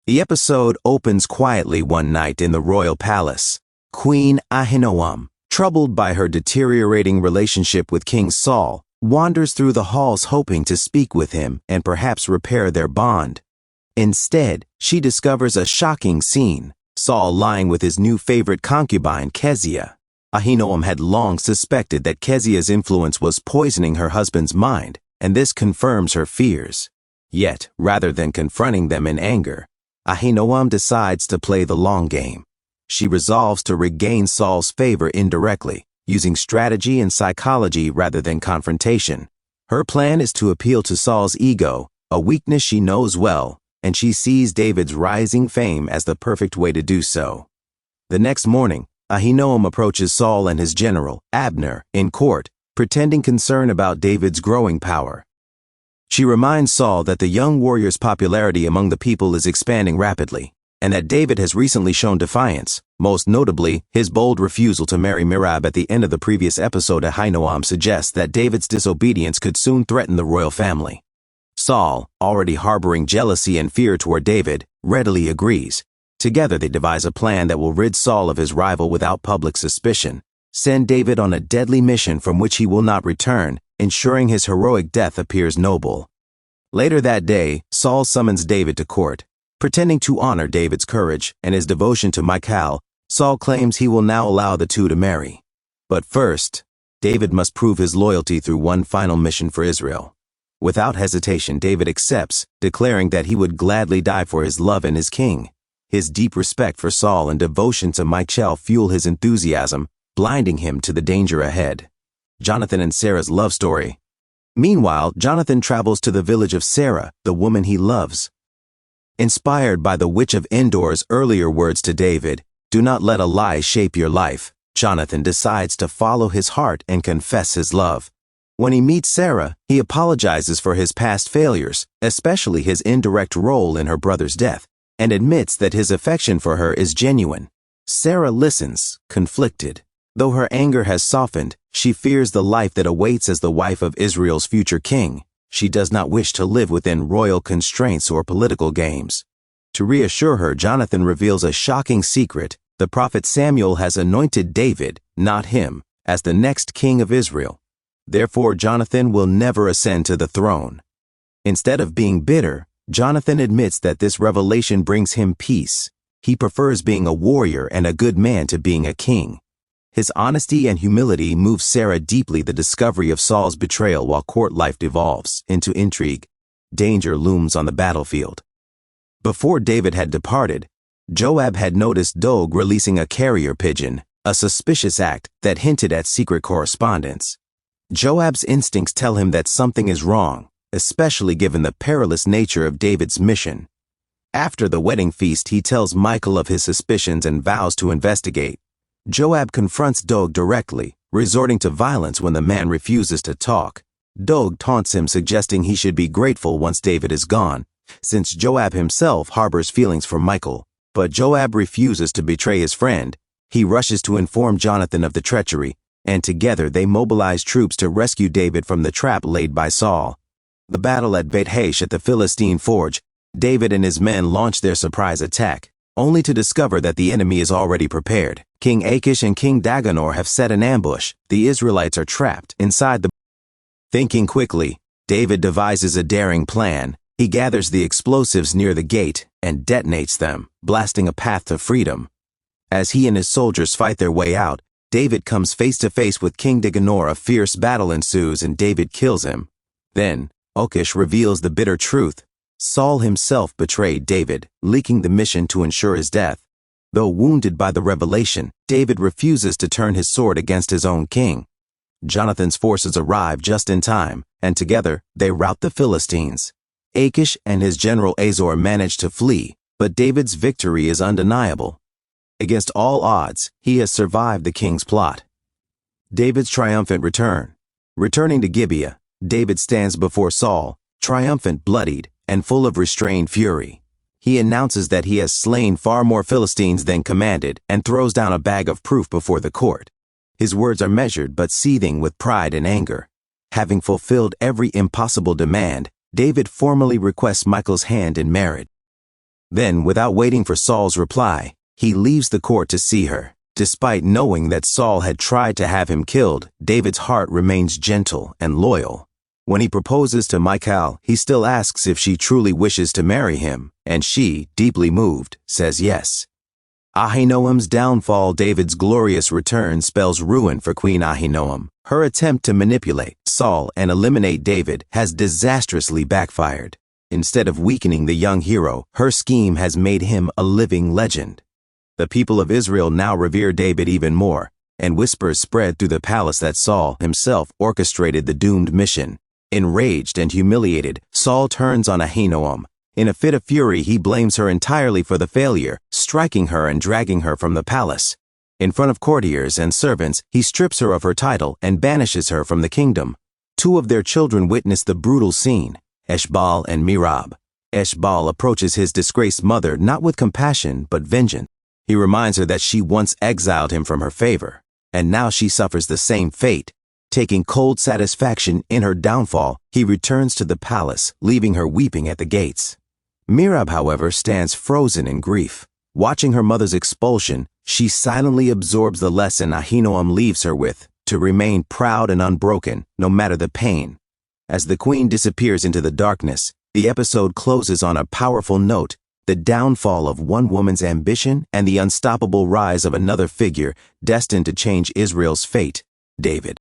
The episode opens quietly one night in the royal palace. Queen Ahinoam, troubled by her deteriorating relationship with King Saul, wanders through the halls hoping to speak with him and perhaps repair their bond. Instead, she discovers a shocking scene, Saul lying with his new favorite concubine, Kezia. Ahinoam had long suspected that Kezia's influence was poisoning her husband's mind, and this confirms her fears. Yet, rather than confronting them in anger, Ahinoam decides to play the long game. She resolves to regain Saul's favor indirectly, using strategy and psychology rather than confrontation. Her plan is to appeal to Saul's ego, a weakness she knows well, and she sees David's rising fame as the perfect way to do so. The next morning, Ahinoam approaches Saul and his general, Abner, in court, pretending concern about David's growing power. She reminds Saul that the young warrior's popularity among the people is expanding rapidly, and that David has recently shown defiance, most notably his bold refusal to marry Merab at the end of the previous episode. Ahinoam suggests that David's disobedience could soon threaten the royal family. Saul, already harboring jealousy and fear toward David, readily agrees. Together they devise a plan that will rid Saul of his rival without public suspicion, send David on a deadly mission from which he will not return, ensuring his heroic death appears noble. Later that day, Saul summons David to court. Pretending to honor David's courage and his devotion to Michal, Saul claims he will now allow the two to marry. But first, David must prove his loyalty through one final mission for Israel. Without hesitation, David accepts, declaring that he would gladly die for his love and his king. His deep respect for Saul and devotion to Michal fuel his enthusiasm, blinding him to the danger ahead. Jonathan and Sarah's love story. Meanwhile, Jonathan travels to the village of Sarah, the woman he loves. Inspired by the Witch of Endor's earlier words to David, "Do not let a lie shape your life," Jonathan decides to follow his heart and confess his love. When he meets Sarah, he apologizes for his past failures, especially his indirect role in her brother's death, and admits that his affection for her is genuine. Sarah listens, conflicted. Though her anger has softened, she fears the life that awaits as the wife of Israel's future king. She does not wish to live within royal constraints or political games. To reassure her, Jonathan reveals a shocking secret. The prophet Samuel has anointed David, not him, as the next king of Israel. Therefore, Jonathan will never ascend to the throne. Instead of being bitter, Jonathan admits that this revelation brings him peace. He prefers being a warrior and a good man to being a king. His honesty and humility moves Sarah deeply. The discovery of Saul's betrayal while court life devolves into intrigue. Danger looms on the battlefield. Before David had departed, Joab had noticed Doeg releasing a carrier pigeon, a suspicious act that hinted at secret correspondence. Joab's instincts tell him that something is wrong, especially given the perilous nature of David's mission. After the wedding feast, he tells Michal of his suspicions and vows to investigate. Joab confronts Doeg directly, resorting to violence when the man refuses to talk. Doeg taunts him, suggesting he should be grateful once David is gone, since Joab himself harbors feelings for Michal. But Joab refuses to betray his friend. He rushes to inform Jonathan of the treachery, and together they mobilize troops to rescue David from the trap laid by Saul. The battle at Beth-Hesh at the Philistine Forge, David and his men launch their surprise attack, only to discover that the enemy is already prepared. King Achish and King Daganor have set an ambush. The Israelites are trapped inside the... Thinking quickly, David devises a daring plan. He gathers the explosives near the gate and detonates them, blasting a path to freedom. As he and his soldiers fight their way out, David comes face to face with King Daganor. A fierce battle ensues and David kills him. Then, Achish reveals the bitter truth. Saul himself betrayed David, leaking the mission to ensure his death. Though wounded by the revelation, David refuses to turn his sword against his own king. Jonathan's forces arrive just in time, and together they rout the Philistines. Achish and his general Azor manage to flee, but David's victory is undeniable. Against all odds, he has survived the king's plot. David's triumphant return. Returning to Gibeah, David stands before Saul, triumphant, bloodied, and full of restrained fury. He announces that he has slain far more Philistines than commanded and throws down a bag of proof before the court. His words are measured but seething with pride and anger. Having fulfilled every impossible demand, David formally requests Michal's hand in marriage. Then, without waiting for Saul's reply, he leaves the court to see her. Despite knowing that Saul had tried to have him killed, David's heart remains gentle and loyal. When he proposes to Michal, he still asks if she truly wishes to marry him, and she, deeply moved, says yes. Ahinoam's downfall. David's glorious return spells ruin for Queen Ahinoam. Her attempt to manipulate Saul and eliminate David has disastrously backfired. Instead of weakening the young hero, her scheme has made him a living legend. The people of Israel now revere David even more, and whispers spread through the palace that Saul himself orchestrated the doomed mission. Enraged and humiliated, Saul turns on Ahinoam. In a fit of fury, he blames her entirely for the failure, striking her and dragging her from the palace. In front of courtiers and servants, he strips her of her title and banishes her from the kingdom. Two of their children witness the brutal scene, Eshbal and Merab. Eshbal approaches his disgraced mother not with compassion but vengeance. He reminds her that she once exiled him from her favor, and now she suffers the same fate. Taking cold satisfaction in her downfall, he returns to the palace, leaving her weeping at the gates. Merab, however, stands frozen in grief. Watching her mother's expulsion, she silently absorbs the lesson Ahinoam leaves her with, to remain proud and unbroken, no matter the pain. As the queen disappears into the darkness, the episode closes on a powerful note: the downfall of one woman's ambition and the unstoppable rise of another figure destined to change Israel's fate, David.